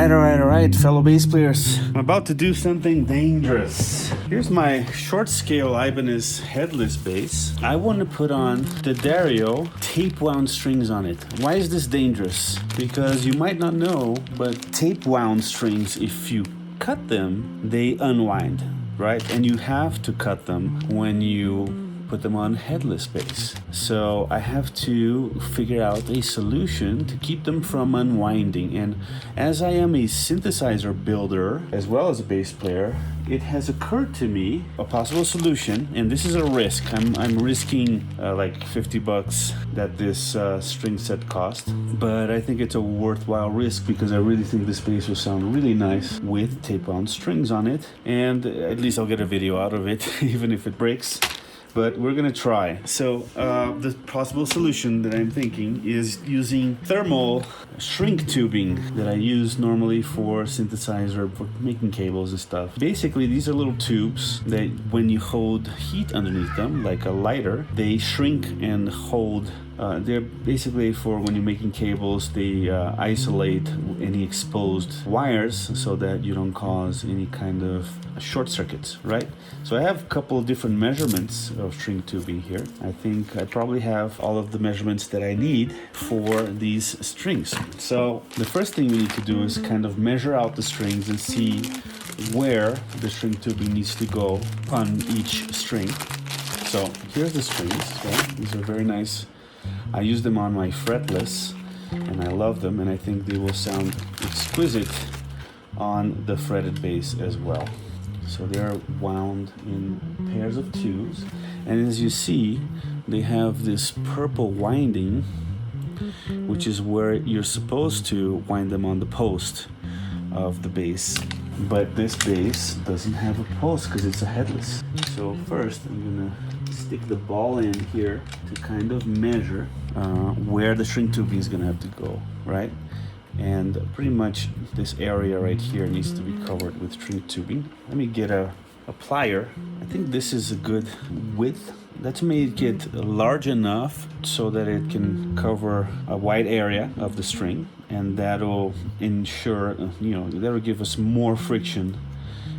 Alright, fellow bass players. I'm about to do something dangerous. Here's my short scale Ibanez Headless bass. I want to put on the Dario Tapewound strings on it. Why is this dangerous? Because you might not know, but Tapewound strings, if you cut them, they unwind, right? And you have to cut them when you put them on headless bass. So I have to figure out a solution to keep them from unwinding. And as I am a synthesizer builder as well as a bass player, it has occurred to me a possible solution, and this is a risk. I'm risking like $50 that this string set cost, but I think it's a worthwhile risk because I really think this bass will sound really nice with tape-wound strings on it, and at least I'll get a video out of it, even if it breaks. But we're gonna try. So the possible solution that I'm thinking is using thermal shrink tubing that I use normally for synthesizer, for making cables and stuff. Basically, these are little tubes that when you hold heat underneath them, like a lighter, they shrink and hold. They're basically for when you're making cables, they isolate any exposed wires so that you don't cause any kind of short circuits, right? So I have a couple of different measurements of shrink tubing here. I think I probably have all of the measurements that I need for these strings. So the first thing we need to do is kind of measure out the strings and see where the shrink tubing needs to go on each string. So here's the strings, right? These are very nice. I use them on my fretless and I love them, and I think they will sound exquisite on the fretted bass as well. So they're wound in pairs of twos, and as you see, they have this purple winding, which is where you're supposed to wind them on the post of the bass. But this bass doesn't have a post because it's a headless. So first I'm gonna stick the ball in here to kind of measure where the shrink tubing is gonna have to go, right? And pretty much this area right here needs to be covered with shrink tubing. Let me get a plier. I think this is a good width. Let's make it large enough so that it can cover a wide area of the string, and that'll ensure, that'll give us more friction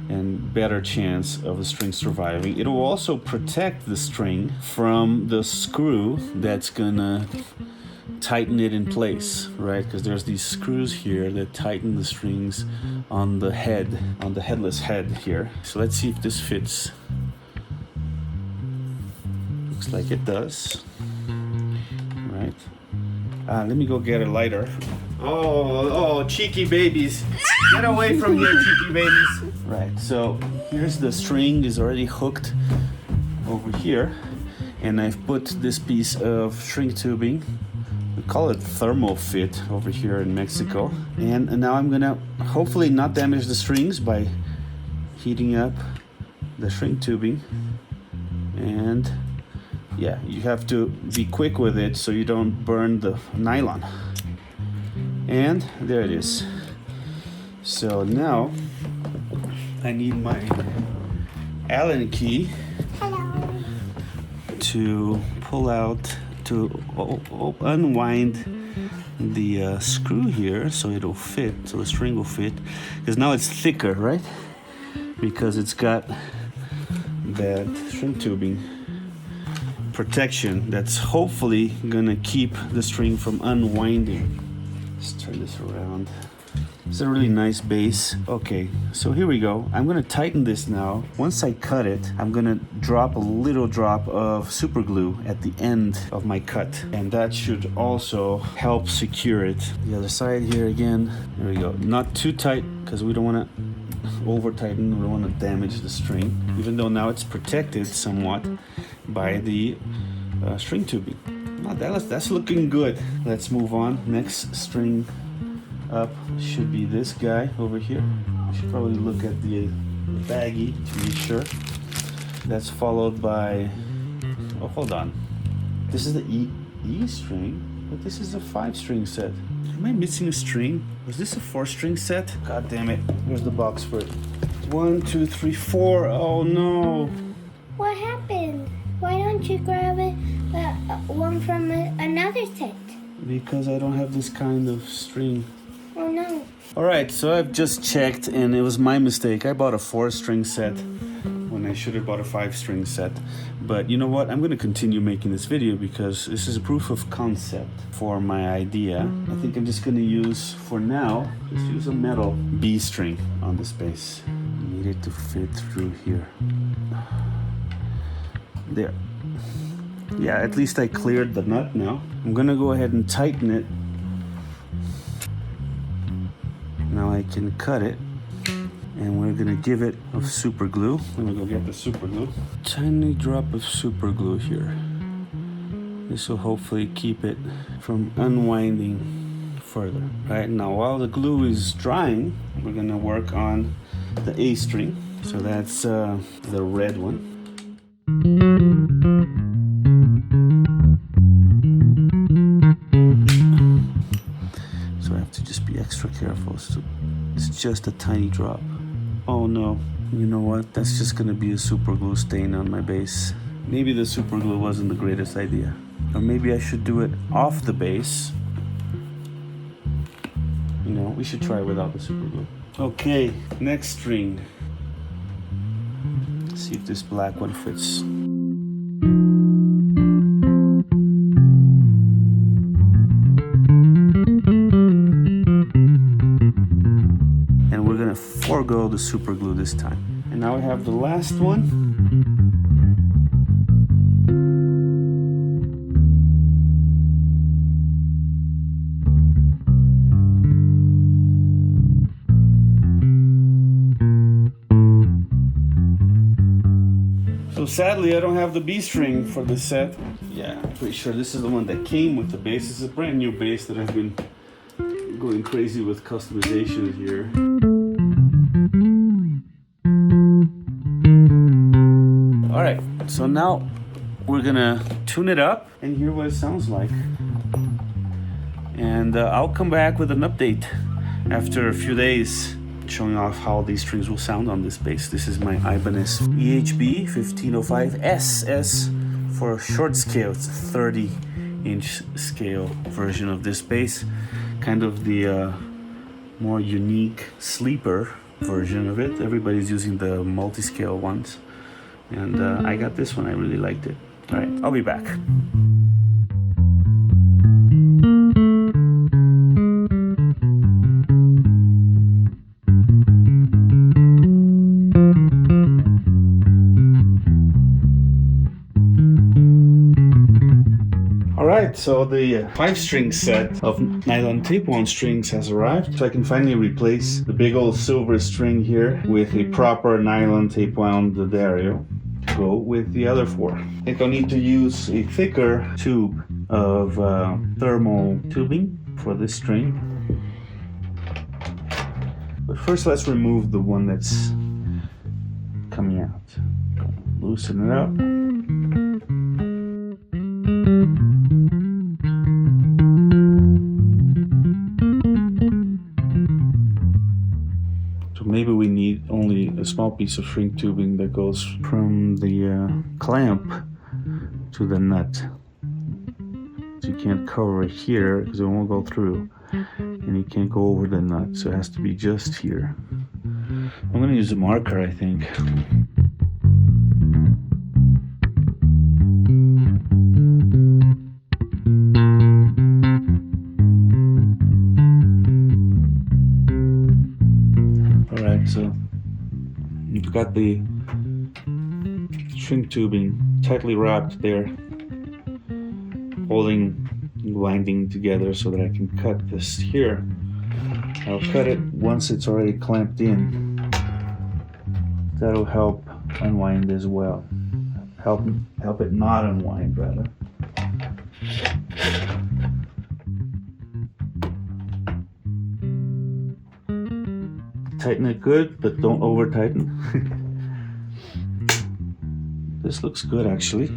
and better chance of the string surviving. It will also protect the string from the screw that's gonna tighten it in place, right? Because there's these screws here that tighten the strings on the head, on the headless head here. So let's see if this fits. Looks like it does, right? Let me go get a lighter. Oh, cheeky babies. Get away from here, cheeky babies. Right, so here's the string is already hooked over here, and I've put this piece of shrink tubing, we call it thermal fit over here in Mexico, and now I'm gonna hopefully not damage the strings by heating up the shrink tubing. And yeah, you have to be quick with it so you don't burn the nylon. And there it is. So now I need my Allen key to pull out, to unwind the screw here so it'll fit, so the string will fit. Because now it's thicker, right? Because it's got that shrink tubing protection that's hopefully gonna keep the string from unwinding. Let's turn this around. It's a really nice bass. Okay, so here we go. I'm gonna tighten this now. Once I cut it, I'm gonna drop a little drop of super glue at the end of my cut, and that should also help secure it. The other side here again. There we go. Not too tight because we don't want to over tighten. We don't want to damage the string, even though now it's protected somewhat by the string tubing. Oh, that's looking good. Let's move on. Next string up should be this guy over here. I should probably look at the baggie to be sure. That's followed by, oh, hold on. This is the E string, but this is a 5-string set. Am I missing a string? Was this a 4-string set? God damn it. Where's the box for it? 1, 2, 3, 4. Oh no. What happened? Why don't you grab it, one from another set? Because I don't have this kind of string. Oh no. Alright, so I've just checked and it was my mistake. I bought a 4-string set when I should have bought a 5-string set. But you know what? I'm going to continue making this video because this is a proof of concept for my idea. I think I'm just going to use, for now, just use a metal B string on this bass. Need it to fit through here. There. Yeah, at least I cleared the nut now. I'm going to go ahead and tighten it. Now I can cut it, and we're gonna give it of super glue. Let me go get the super glue. Tiny drop of super glue here. This will hopefully keep it from unwinding further. Right now, while the glue is drying, we're gonna work on the A string. So that's the red one. So I have to just be extra careful. So it's just a tiny drop. Oh no, you know what? That's just gonna be a super glue stain on my bass. Maybe the super glue wasn't the greatest idea. Or maybe I should do it off the bass. You know, we should try without the super glue. Okay, next string. Let's see if this black one fits. Forgo the super glue this time. And now we have the last one. So sadly I don't have the B string for this set. Yeah, I'm pretty sure this is the one that came with the bass. It's a brand new bass that I've been going crazy with customization here. Alright, so now we're gonna tune it up and hear what it sounds like. And I'll come back with an update after a few days showing off how these strings will sound on this bass. This is my Ibanez EHB 1505 SS for a short scale. It's a 30-inch scale version of this bass. Kind of the more unique sleeper version of it. Everybody's using the multi-scale ones. And I got this one, I really liked it. All right, I'll be back. Alright, so the 5-string set of nylon Tapewound strings has arrived. So I can finally replace the big old silver string here with a proper nylon Tapewound Dario to go with the other 4. I think I'll need to use a thicker tube of thermal tubing for this string. But first let's remove the one that's coming out. Loosen it up. Maybe we need only a small piece of shrink tubing that goes from the clamp to the nut. So you can't cover it here because it won't go through, and you can't go over the nut, so it has to be just here. I'm going to use a marker, I think. So you've got the shrink tubing tightly wrapped there, holding and winding together so that I can cut this here. I'll cut it once it's already clamped in. That'll help unwind as well. Help it not unwind, rather. Tighten it good, but don't over tighten. This looks good actually.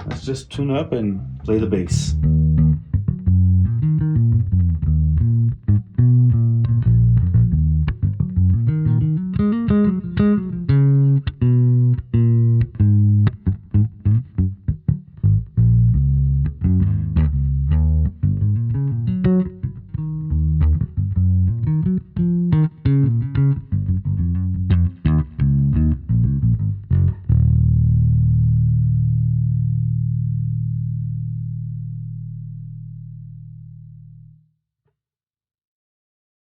Let's just tune up and play the bass.